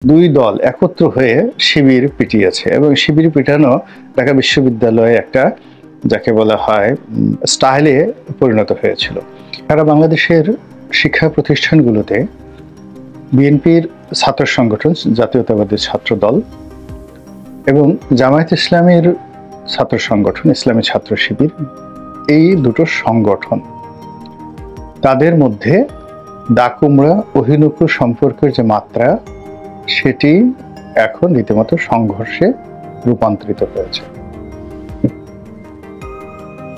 দুই দল একত্র হয়ে শিবির পিটিয়েছে এবং শিবির পিটানো ঢাকা বিশ্ববিদ্যালয়ে একটা যাকে বলা হয় স্টাইলে পরিণত হয়েছিল। সারা বাংলাদেশের শিক্ষা প্রতিষ্ঠানগুলোতে বিএনপির ছাত্র সংগঠন জাতীয়তাবাদী ছাত্র দল এবং জামায়াত ইসলামীর ছাত্র সংগঠন ইসলামী ছাত্র শিবির, এই দুটো সংগঠন তাদের মধ্যে দাকুমড়া অহিনুকু সম্পর্কের যে মাত্রা সেটি এখন রীতিমতো সংঘর্ষে রূপান্তরিত হয়েছে।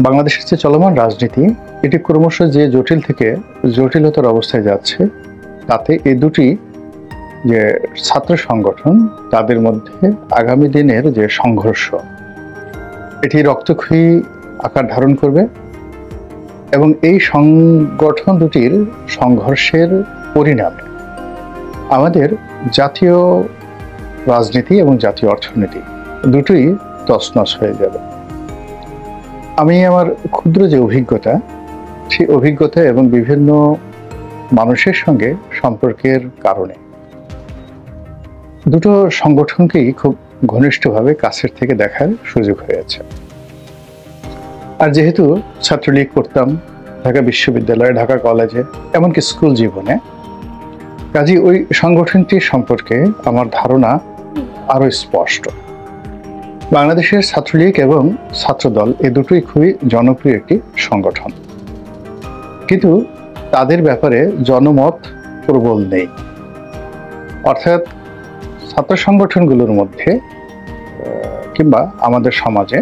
বাংলাদেশের যে চলমান রাজনীতি এটি ক্রমশ যে জটিল থেকে জটিলতার অবস্থায় যাচ্ছে, তাতে এই দুটি যে ছাত্র সংগঠন তাদের মধ্যে আগামী দিনের যে সংঘর্ষ এটি রক্তক্ষয়ী আকার ধারণ করবে এবং এই সংগঠন দুটির সংঘর্ষের পরিণামে আমাদের জাতীয় রাজনীতি এবং জাতীয় অর্থনীতি দুটোই তছনছ হয়ে যাবে। আমি আমার ক্ষুদ্র যে অভিজ্ঞতা, সেই অভিজ্ঞতা এবং বিভিন্ন মানুষের সঙ্গে সম্পর্কের কারণে দুটো সংগঠনকেই খুব ঘনিষ্ঠভাবে কাছের থেকে দেখার সুযোগ হয়েছে। আর যেহেতু ছাত্রলীগ করতাম ঢাকা বিশ্ববিদ্যালয়ে, ঢাকা কলেজে, এমনকি স্কুল জীবনে, কাজেই ওই সংগঠনটি সম্পর্কে আমার ধারণা আরো স্পষ্ট। বাংলাদেশের ছাত্রলীগ এবং ছাত্রদল এ দুটোই খুবই জনপ্রিয় একটি সংগঠন, কিন্তু তাদের ব্যাপারে জনমত প্রবল নেই। অর্থাৎ ছাত্র সংগঠনগুলোর মধ্যে কিংবা আমাদের সমাজে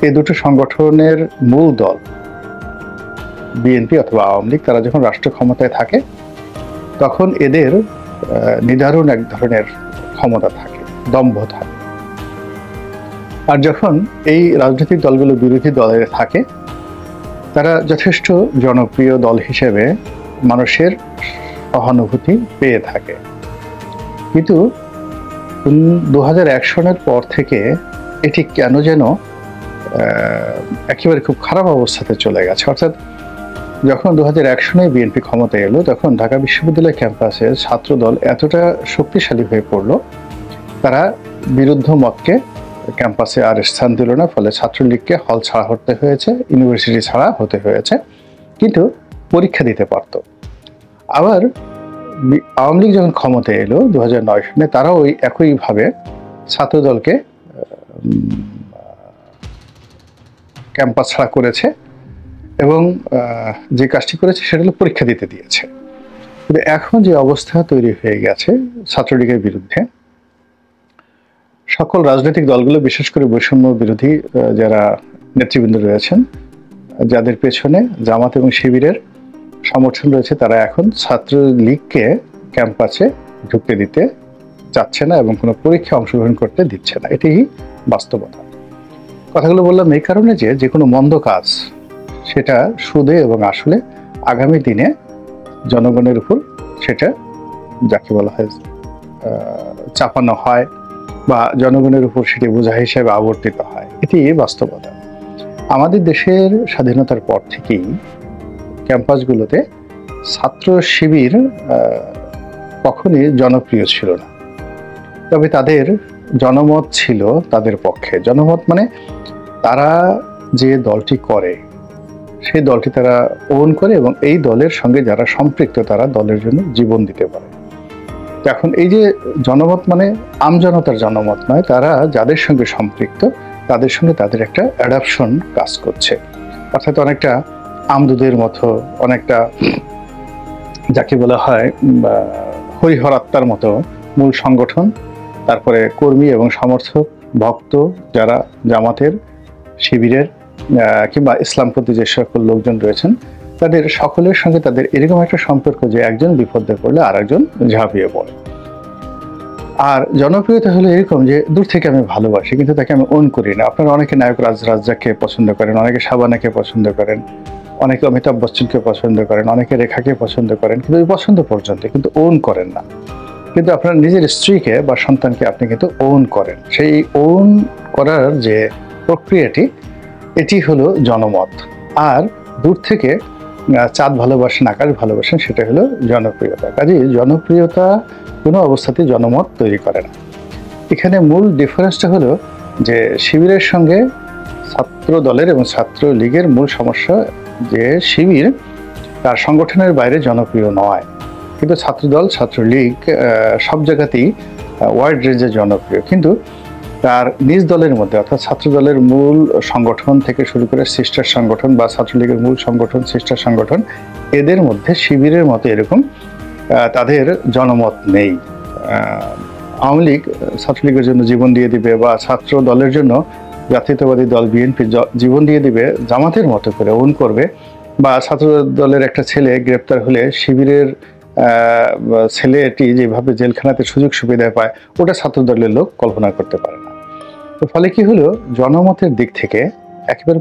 এই দুটো সংগঠনের মূল দল বিএনপি অথবা আওয়ামী লীগ, তারা যখন রাষ্ট্র ক্ষমতায় থাকে তখন এদের নিদারুণ এক ধরনের ক্ষমতা থাকে, দম্ভ থাকে। আর যখন এই রাজনৈতিক দলগুলো বিরোধী দলে থাকে, তারা যথেষ্ট জনপ্রিয় দল হিসেবে মানুষের সহানুভূতি পেয়ে থাকে। কিন্তু 2001 সনের পর থেকে এটি কেন যেন একেবারে খুব খারাপ অবস্থাতে চলে গেছে। অর্থাৎ যখন 2001 সনে বিএনপি ক্ষমতায় এলো, তখন ঢাকা বিশ্ববিদ্যালয় ক্যাম্পাসে ছাত্রদল এতটা শক্তিশালী হয়ে পড়লো, তারা বিরুদ্ধ মতকে ক্যাম্পাসে আর স্থান দিল না। ফলে ছাত্রলীগকে হল ছাড়া হতে হয়েছে, ইউনিভার্সিটি ছাড়া হতে হয়েছে, কিন্তু পরীক্ষা দিতে পারত। আবার আওয়ামী লীগ যখন ক্ষমতায় এলো 2009 সনে, তারাও ওই একইভাবে ছাত্রদলকে ক্যাম্পাস ছাড়া করেছে এবং যে কাজটি করেছে সেটা হলো পরীক্ষা দিতে দিয়েছে। কিন্তু এখন যে অবস্থা তৈরি হয়ে গেছে ছাত্রলীগের বিরুদ্ধে, সকল রাজনৈতিক দলগুলো, বিশেষ করে বৈষম্য বিরোধী যারা নেতৃবৃন্দ রয়েছেন, যাদের পেছনে জামাত এবং শিবিরের সমর্থন রয়েছে, তারা এখন ছাত্রলীগকে ক্যাম্পাসে ঢুকতে দিতে চাচ্ছে না এবং কোনো পরীক্ষায় অংশগ্রহণ করতে দিচ্ছে না। এটাই বাস্তবতা। কথাগুলো বললাম এই কারণে যে কোনো মন্দ কাজ সেটা সুদে এবং আসলে আগামী দিনে জনগণের উপর সেটা যাকে বলা হয় চাপানো হয় বা জনগণের উপর সেটি বোঝা হিসেবে আবর্তিত হয়। এটি বাস্তবতা। আমাদের দেশের স্বাধীনতার পর থেকেই ক্যাম্পাসগুলোতে ছাত্র শিবির কখনই জনপ্রিয় ছিল না, তবে তাদের জনমত ছিল তাদের পক্ষে। জনমত মানে তারা যে দলটি করে সেই দলটি তারা ওন করে এবং এই দলের সঙ্গে যারা সম্পৃক্ত তারা দলের জন্য জীবন দিতে পারে। এখন এই যে জনমত মানে আমজনতার জনমত নয়, তারা যাদের সঙ্গে সম্পৃক্ত তাদের সঙ্গে তাদের একটা অ্যাডাপশন কাজ করছে। অর্থাৎ অনেকটা আমদুদের মতো, অনেকটা যাকে বলা হয় হরিহরাত্মার মতো মূল সংগঠন, তারপরে কর্মী এবং সমর্থক, ভক্ত যারা জামাতের, শিবিরের কিংবা ইসলামপন্থী যে সকল লোকজন রয়েছেন, তাদের সকলের সঙ্গে তাদের এরকম একটা সম্পর্ক যে একজন বিপদে পড়লে আর একজন ঝাঁপিয়ে পড়ে। আর জনপ্রিয়তা হলো এরকম যে দূর থেকে আমি ভালোবাসি কিন্তু তাকে আমি ওন করি না। আপনারা অনেকে নায়ক রাজ্জাককে পছন্দ করেন, অনেকে শাবানাকে পছন্দ করেন, অনেকে অমিতাভ বচ্চনকে পছন্দ করেন, অনেকে রেখাকে পছন্দ করেন, কিন্তু ওই পছন্দ পর্যন্ত, কিন্তু ওন করেন না। কিন্তু আপনার নিজের স্ত্রীকে বা সন্তানকে আপনি কিন্তু ওন করেন। সেই ওন করার যে প্রক্রিয়াটি, এটি হলো জনমত। আর দূর থেকে চাঁদ ভালোবাসেন, আকাশ ভালোবাসেন, সেটা হলো জনপ্রিয়তা। কাজেই জনপ্রিয়তা কোনো অবস্থাতেই জনমত তৈরি করে না। এখানে মূল ডিফারেন্সটা হলো যে শিবিরের সঙ্গে ছাত্র দলের এবং ছাত্র লীগের মূল সমস্যা যে শিবির তার সংগঠনের বাইরে জনপ্রিয় নয়, কিন্তু ছাত্রদল ছাত্রলীগ সব জায়গাতেই ওয়াইড রেঞ্জে জনপ্রিয়। কিন্তু তার নিজ দলের মধ্যে অর্থাৎ ছাত্র দলের মূল সংগঠন থেকে শুরু করে সিস্টার সংগঠন বা ছাত্রলীগের মূল সংগঠন, সিস্টার সংগঠন, এদের মধ্যে শিবিরের মতো এরকম তাদের জনমত নেই। আওয়ামী লীগ ছাত্রলীগের জন্য জীবন দিয়ে দিবে বা ছাত্র দলের জন্য জাতীয়তাবাদী দল বিএনপি জীবন দিয়ে দিবে, জামাতের মতো করে ওন করবে, বা ছাত্র দলের একটা ছেলে গ্রেপ্তার হলে শিবিরের ছেলেটি যেভাবে জেলখানাতে সুযোগ সুবিধা পায়, ওটা ছাত্র দলের লোক কল্পনা করতে পারে না। তো ফলে কি হলো, জনমতের দিক থেকে একেবারে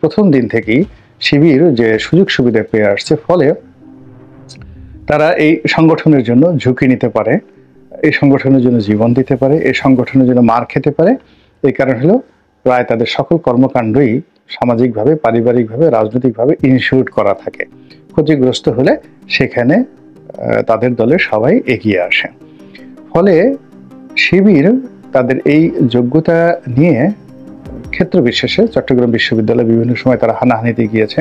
প্রথম দিন থেকেই শিবির যে সুযোগ সুবিধা পেয়ে আসছে, ফলে তারা এই সংগঠনের জন্য ঝুঁকি নিতে পারে, এই সংগঠনের জন্য জীবন দিতে পারে, এই সংগঠনের জন্য মার খেতে পারে। এই কারণ হলো প্রায় তাদের সকল কর্মকাণ্ডই সামাজিকভাবে, পারিবারিকভাবে, রাজনৈতিকভাবে ইনশিওর করা থাকে। ক্ষতিগ্রস্ত হলে সেখানে তাদের দলের সবাই এগিয়ে আসে। ফলে শিবির তাদের এই যোগ্যতা নিয়ে ক্ষেত্র বিশেষে চট্টগ্রাম বিশ্ববিদ্যালয়ে বিভিন্ন সময় তারা হানাহানিতে গিয়েছে,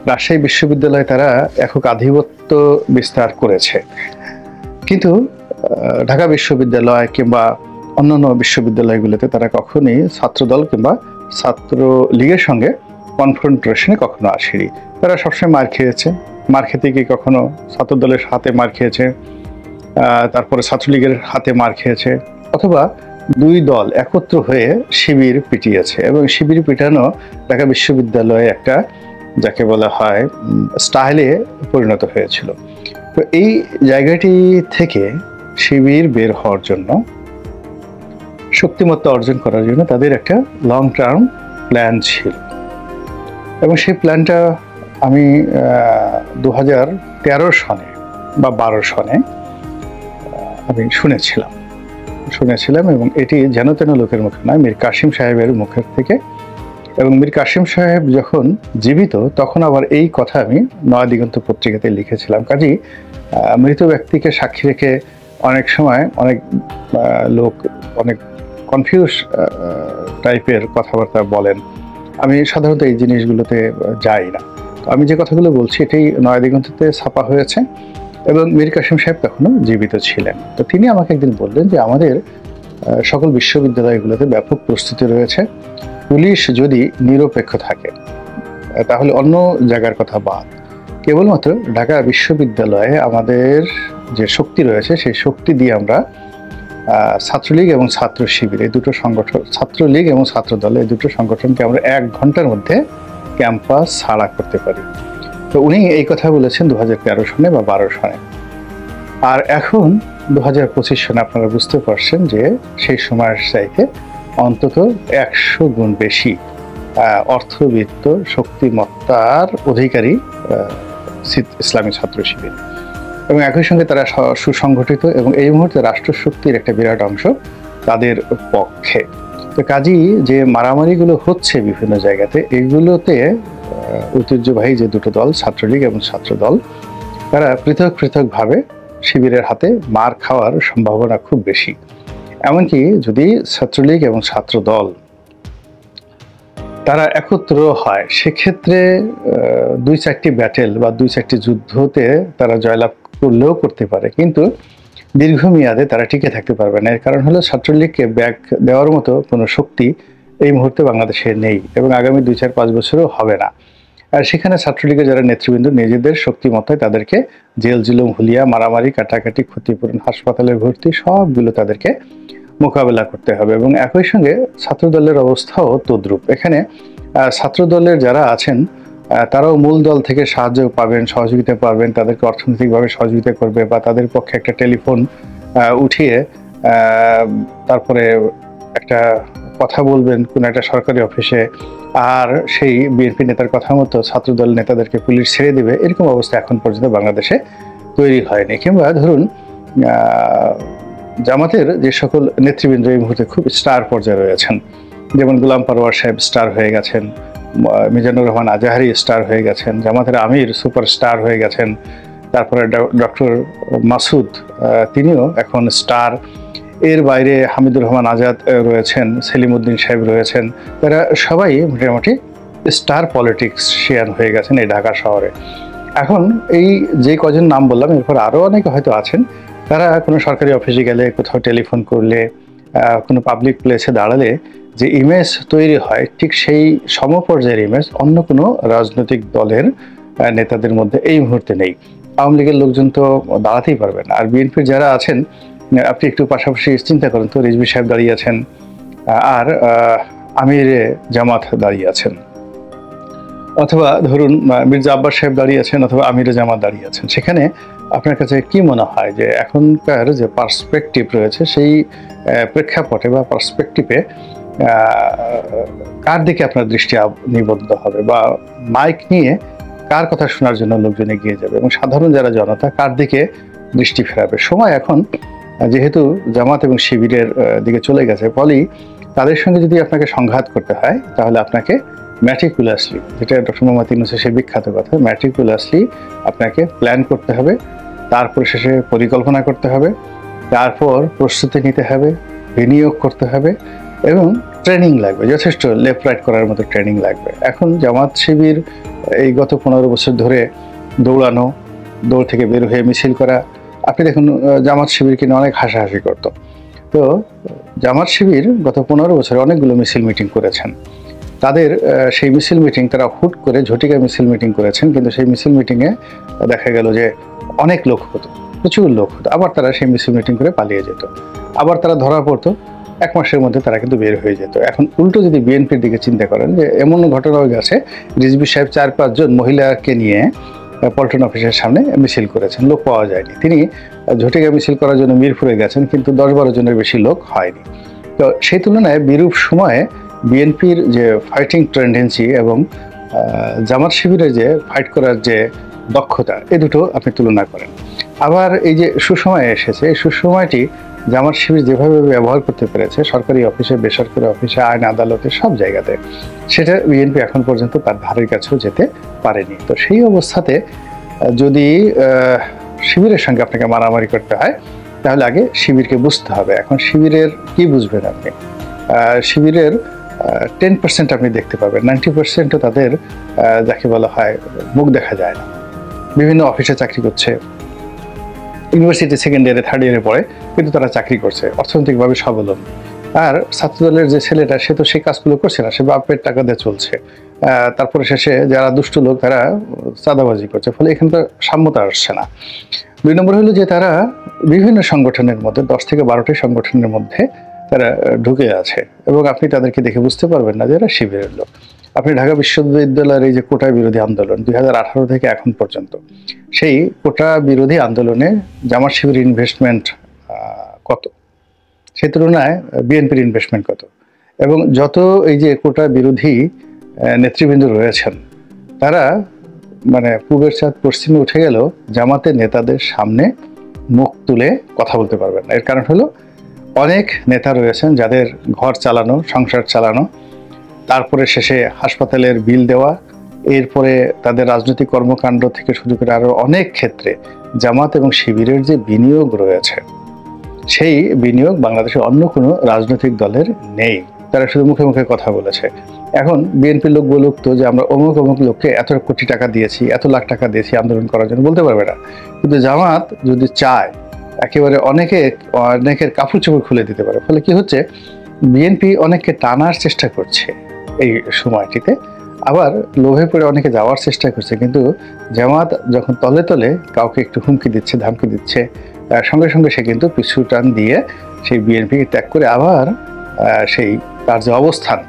রাজশাহী বিশ্ববিদ্যালয়ে তারা একক আধিপত্য বিস্তার করেছে। কিন্তু ঢাকা বিশ্ববিদ্যালয় কিংবা অন্যান্য বিশ্ববিদ্যালয়গুলোতে তারা কখনোই ছাত্রদল কিংবা ছাত্র লীগের সঙ্গে কনফ্রন্টেশনে কখনো আসেনি। তারা সবসময় মার খেয়েছে, মার খেতে গিয়ে কখনো ছাত্রদলের হাতে মার খেয়েছে, তারপরে ছাত্রলীগের হাতে মার খেয়েছে, অথবা দুই দল একত্র হয়ে শিবির পিটিয়েছে। এবং শিবির পিটানো ঢাকা বিশ্ববিদ্যালয়ে একটা যাকে বলা হয় স্টাইলে পরিণত হয়েছিল। তো এই জায়গাটি থেকে শিবির বের হওয়ার জন্য, শক্তিমত্তা অর্জন করার জন্য তাদের একটা লং টার্ম প্ল্যান ছিল। এবং সেই প্ল্যানটা আমি 2013 সনে বা 12 সনে আমি শুনেছিলাম এবং এটি যেন তেন লোকের মুখে নয়, মীর কাসিম সাহেবের মুখের থেকে। এবং মীর কাসিম সাহেব যখন জীবিত তখন আবার এই কথা আমি নয়াদিগন্ত পত্রিকাতে লিখেছিলাম। কাজেই মৃত ব্যক্তিকে সাক্ষী রেখে অনেক সময় অনেক লোক অনেক কনফিউজ টাইপের কথাবার্তা বলেন। আমি সাধারণত এই জিনিসগুলোতে যাই না। তো আমি যে কথাগুলো বলছি এটাই নয়াদিগন্ততে ছাপা হয়েছে এবং মীর কাসিম সাহেব তখনও জীবিত ছিলেন। তো তিনি আমাকে একদিন বললেন যে আমাদের সকল বিশ্ববিদ্যালয়গুলোতে ব্যাপক প্রস্তুতি রয়েছে, পুলিশ যদি নিরপেক্ষ থাকে তাহলে অন্য জায়গার কথা বাদ, কেবলমাত্র ঢাকা বিশ্ববিদ্যালয়ে আমাদের যে শক্তি রয়েছে সেই শক্তি দিয়ে আমরা ছাত্রলীগ এবং ছাত্র শিবির এই দুটো সংগঠন, ছাত্রলীগ এবং ছাত্র দল এই দুটো সংগঠনকে আমরা 1 ঘন্টার মধ্যে ক্যাম্পাস ছাড়া করতে পারি। তো উনি এই কথা বলেছেন 2013 সনে বা 12 সনে। আর এখন 2025 সনে আপনারা বুঝতে পারছেন যে সেই সময়ের চাইতে অন্তত 100 গুণ বেশি অর্থবিত্ত শক্তিমত্তার অধিকারী ইসলামী ছাত্র শিবির, এবং একই সঙ্গে তারা সুসংগঠিত এবং এই মুহূর্তে রাষ্ট্রশক্তির একটা বিরাট অংশ তাদের পক্ষে। তো কাজেই যে মারামারিগুলো হচ্ছে বিভিন্ন জায়গাতে, এগুলোতে ঐতিহ্যবাহী যে দুটো দল ছাত্রলীগ এবং ছাত্রদল, তারা পৃথক পৃথকভাবে শিবিরের হাতে মার খাওয়ার সম্ভাবনা খুব বেশি। এমনকি যদি ছাত্রলীগ এবং ছাত্রদল তারা একত্র হয় সেক্ষেত্রে 2-4টি ব্যাটেল বা 2-4টি যুদ্ধতে তারা জয়লাভ করলেও করতে পারে, কিন্তু দীর্ঘমেয়াদে তারা টিকে থাকতে পারবে না। এর কারণ হলো ছাত্রলীগকে ব্যাক দেওয়ার মতো কোনো শক্তি এই মুহূর্তে বাংলাদেশে নেই এবং আগামী 2-4-5 বছরও হবে না। আর সেখানে ছাত্রলীগের যারা নেতৃবৃন্দ নিজেদের শক্তিমত্তায় তাদেরকে জেল জুলুম, হুলিয়া, মারামারি, কাটাকাটি, ক্ষতিপূরণ, হাসপাতালে ভর্তি সবগুলো তাদেরকে মোকাবেলা করতে হবে। এবং একই সঙ্গে ছাত্রদলের অবস্থাও তদ্রূপ। এখানে ছাত্রদলের যারা আছেন তারাও মূল দল থেকে সাহায্য পাবেন, সহযোগিতা পাবেন, তাদেরকে অর্থনৈতিকভাবে সহযোগিতা করবে বা তাদের পক্ষে একটা টেলিফোন উঠিয়ে তারপরে একটা কথা বলবেন কোনো একটা সরকারি অফিসে, আর সেই বিএনপি নেতার কথা মতো ছাত্রদল নেতাদেরকে পুলিশ ছেড়ে দেবে, এরকম অবস্থা এখন পর্যন্ত বাংলাদেশে তৈরি হয়নি। কিংবা ধরুন জামাতের যে সকল নেতৃবৃন্দ এই মুহূর্তে খুব স্টার পর্যায়ে রয়েছেন, যেমন গোলাম পরওয়ার সাহেব স্টার হয়ে গেছেন, মিজানুর রহমান আজাহারি স্টার হয়ে গেছেন, জামাতের আমির সুপারস্টার হয়ে গেছেন, তারপরে ডক্টর মাসুদ তিনিও এখন স্টার। এর বাইরে হামিদুর রহমান আজাদ রয়েছেন, সেলিম উদ্দিন সাহেব রয়েছেন, তারা সবাই মোটামুটি স্টার পলিটিক্সিয়ান হয়ে গেছেন এই ঢাকা শহরে। এখন এই যে কজন নাম বললাম, এরপর আরও অনেকে হয়তো আছেন, তারা কোনো সরকারি অফিসে গেলে, কোথাও টেলিফোন করলে, কোনো পাবলিক প্লেসে দাঁড়ালে যে ইমেজ তৈরি হয়, ঠিক সেই সমপর্যায়ের ইমেজ অন্য কোনো রাজনৈতিক দলের নেতাদের মধ্যে এই মুহূর্তে নেই। আওয়ামী লীগের লোকজন তো দাঁড়াতেই পারবেন না। আর বিএনপির যারা আছেন, আপনি একটু পাশাপাশি চিন্তা করেন তো, রিজভী সাহেব দাঁড়িয়ে আছেন, আর আমিরে জামাত দাঁড়িয়ে আছেন, অথবা ধরুন মির্জা আব্বাস সাহেব দাঁড়িয়ে আছেন, অথবা আমিরে জামাত দাঁড়িয়ে আছেন। সেখানে আপনার কাছে কি মনে হয় যে এখনকার যে পার্সপেক্টিভ রয়েছে, সেই প্রেক্ষাপটে বা পার্সপেক্টিভে কার দিকে আপনার দৃষ্টি নিবদ্ধ হবে, বা মাইক নিয়ে কার কথা শোনার জন্য লোকজন এগিয়ে যাবে, এবং সাধারণ যারা জনতা কার দিকে দৃষ্টি ফেরাবে? সময় এখন যেহেতু জামাত এবং শিবিরের দিকে চলে গেছে, ফলেই তাদের সঙ্গে যদি আপনাকে সংঘাত করতে হয়, তাহলে আপনাকে ম্যাটিকুলাসলি, যেটা ডক্টর মোহাম্মদ ইউনূসের সেই বিখ্যাত কথা, ম্যাটিকুলাসলি আপনাকে প্ল্যান করতে হবে, তারপর শেষে পরিকল্পনা করতে হবে, তারপর প্রস্তুতি নিতে হবে, বিনিয়োগ করতে হবে, এবং ট্রেনিং লাগবে, যথেষ্ট লেফট রাইট করার মতো ট্রেনিং লাগবে। এখন জামাত শিবির এই গত 15 বছর ধরে দৌড়ানো, দৌড় থেকে বের হয়ে মিছিল করা, আপনি দেখুন জামাত শিবিরকে নিয়ে অনেক হাসাহাসি করত। তো জামাত শিবির গত 15 বছরে অনেকগুলো মিছিল মিটিং করেছেন। তাদের সেই মিছিল মিটিং তারা হুট করে ঝটিকা মিছিল মিটিং করেছেন, কিন্তু সেই মিছিল মিটিংয়ে দেখা গেল যে অনেক লোক হতো, প্রচুর লোক হতো, আবার তারা সেই মিছিল মিটিং করে পালিয়ে যেত, আবার তারা ধরা পড়তো, 1 মাসের মধ্যে তারা কিন্তু বের হয়ে যেত। এখন উল্টো যদি বিএনপির দিকে চিন্তা করেন, যে এমন ঘটনা হয়ে গেছে, রিজভী সাহেব 4-5 জন মহিলাকে নিয়ে পল্টন অফিসের সামনে মিছিল করেছেন, লোক পাওয়া যায়নি। তিনি ঝটিকা মিছিল করার জন্য মিরপুরে গেছেন, কিন্তু 10-12 জনের বেশি লোক হয়নি। তো সেই তুলনায় বিরূপ সময়ে বিএনপির যে ফাইটিং টেন্ডেন্সি এবং জামাত শিবিরের যে ফাইট করার যে দক্ষতা, এ দুটো আপনি তুলনা করেন। আবার এই যে সুসময় এসেছে, এই সুসময়টি জামাত শিবির যেভাবে ব্যবহার করতে পেরেছে, সরকারি অফিসে, বেসরকারি অফিসে, আইন আদালতে, সব জায়গাতে, সেটা বিএনপি এখন পর্যন্ত তার ধারের কাছেও যেতে পারেনি। তো সেই অবস্থাতে যদি শিবিরের সঙ্গে আপনাকে মারামারি করতে হয়, তাহলে আগে শিবিরকে বুঝতে হবে। এখন শিবিরের কি বুঝবেন আপনি? শিবিরের 10% আপনি দেখতে পাবেন, 90%ও তাদের যাকে বলা হয় মুখ দেখা যায় না। বিভিন্ন অফিসে চাকরি করছে, ইউনিভার্সিটি 2nd ইয়ারে 3rd ইয়ারে পড়ে, কিন্তু তারা চাকরি করছে, অর্থনৈতিকভাবে স্বাবলম্বী। আর ছাত্রদলের যে ছেলেটা, সে তো সেই কাজগুলো করছে না, সে বাপের টাকা দিয়ে চলছে। তারপরে শেষে যারা দুষ্ট লোক, তারা চাঁদাবাজি করছে, ফলে এখানে তো সাম্যতা আসছে না। 2 নম্বর হলো যে তারা বিভিন্ন সংগঠনের মধ্যে, 10 থেকে 12টি সংগঠনের মধ্যে তারা ঢুকে আছে, এবং আপনি তাদেরকে দেখে বুঝতে পারবেন না যে এরা শিবিরের লোক। আপনি ঢাকা বিশ্ববিদ্যালয়ের এই যে কোটা বিরোধী আন্দোলন 2018 থেকে এখন পর্যন্ত, সেই কোটা বিরোধী আন্দোলনে জামাত শিবিরের ইনভেস্টমেন্ট কত, সেই তুলনায় বিএনপির ইনভেস্টমেন্ট কত? এবং যত এই যে কোটা বিরোধী নেতৃবৃন্দ রয়েছেন, তারা মানে পূবের চাঁদ পশ্চিমে উঠে গেল, জামাতের নেতাদের সামনে মুখ তুলে কথা বলতে পারবেন না। এর কারণ হলো অনেক নেতা রয়েছেন যাদের ঘর চালানো, সংসার চালানো, তারপরে শেষে হাসপাতালের বিল দেওয়া, এরপরে তাদের রাজনৈতিক কর্মকাণ্ড থেকে শুরু করে আরও অনেক ক্ষেত্রে জামাত এবং শিবিরের যে বিনিয়োগ রয়েছে, সেই বিনিয়োগ বাংলাদেশের অন্য কোনো রাজনৈতিক দলের নেই। তারা শুধু মুখে মুখে কথা বলেছে। এখন বিএনপির লোক বলুক তো যে আমরা অমুক অমুক লোককে এত কোটি টাকা দিয়েছি, এত লাখ টাকা দিয়েছি আন্দোলন করার জন্য, বলতে পারবে না। কিন্তু জামাত যদি চায়, একেবারে অনেকের কাপড় চোপড় খুলে দিতে পারে। ফলে কি হচ্ছে, বিএনপি অনেককে টানার চেষ্টা করছে এই সময়টিতে, আবার লোভে পড়ে অনেকে যাওয়ার চেষ্টা করছে। কিন্তু জামাত যখন তলে তলে কাউকে একটু হুমকি দিচ্ছে, ধামকি দিচ্ছে, সঙ্গে সঙ্গে সে কিন্তু পিছু টান দিয়ে সেই বিএনপিকে ত্যাগ করে আবার সেই তার যে অবস্থান,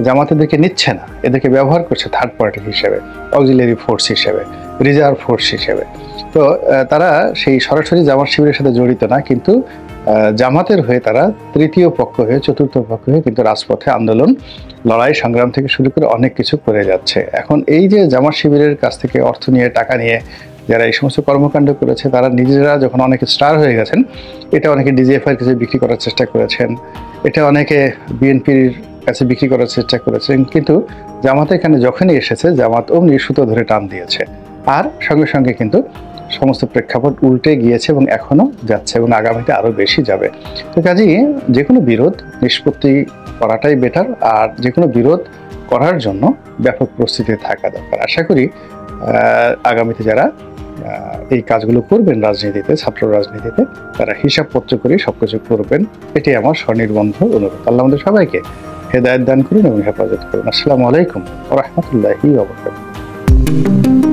জামাতেদেরকে নিচ্ছে না, এদেরকে ব্যবহার করছে থার্ড পার্টি হিসেবে, অক্সিলিয়ারি ফোর্স হিসেবে, রিজার্ভ ফোর্স হিসেবে। তো তারা সেই সরাসরি জামাত শিবিরের সাথে জড়িত না, কিন্তু জামাতের হয়ে তারা তৃতীয় পক্ষ হয়ে, চতুর্থ পক্ষ হয়ে কিন্তু রাজপথে আন্দোলন, লড়াই, সংগ্রাম থেকে শুরু করে অনেক কিছু করে যাচ্ছে। এখন এই যে জামাত শিবিরের কাছ থেকে অর্থ নিয়ে, টাকা নিয়ে যারা এই সমস্ত কর্মকাণ্ড করেছে, তারা নিজেরা যখন অনেকে স্টার হয়ে গেছেন, এটা অনেকে ডিজিএফআইয়ের কাছে বিক্রি করার চেষ্টা করেছেন, এটা অনেকে বিএনপির কাছে বিক্রি করার চেষ্টা করেছেন, কিন্তু জামাত এখানে যখনই এসেছে জামাত অমনি সুতো ধরে টান দিয়েছে, আর সঙ্গে সঙ্গে কিন্তু সমস্ত প্রেক্ষাপট উল্টে গিয়েছে এবং এখনো যাচ্ছে এবং আগামীতে আরো বেশি যাবে। তো কাজেই যে কোনো বিরোধ নিষ্পত্তি করাটাই বেটার, আর যে কোনো বিরোধ করার জন্য ব্যাপক প্রস্তুতি থাকা দরকার। আশা করি আগামীতে যারা এই কাজগুলো করবেন রাজনীতিতে, ছাত্র রাজনীতিতে, তারা হিসাবপত্র করে সবকিছু করবেন, এটি আমার স্বনির্বন্ধ অনুরোধ। আল্লাহ আমাদের সবাইকে হেদায়েত দান করুন এবং হেফাজত করুন। আসসালামু আলাইকুম ওয়া রাহমাতুল্লাহি ওয়া বারাকাতুহু।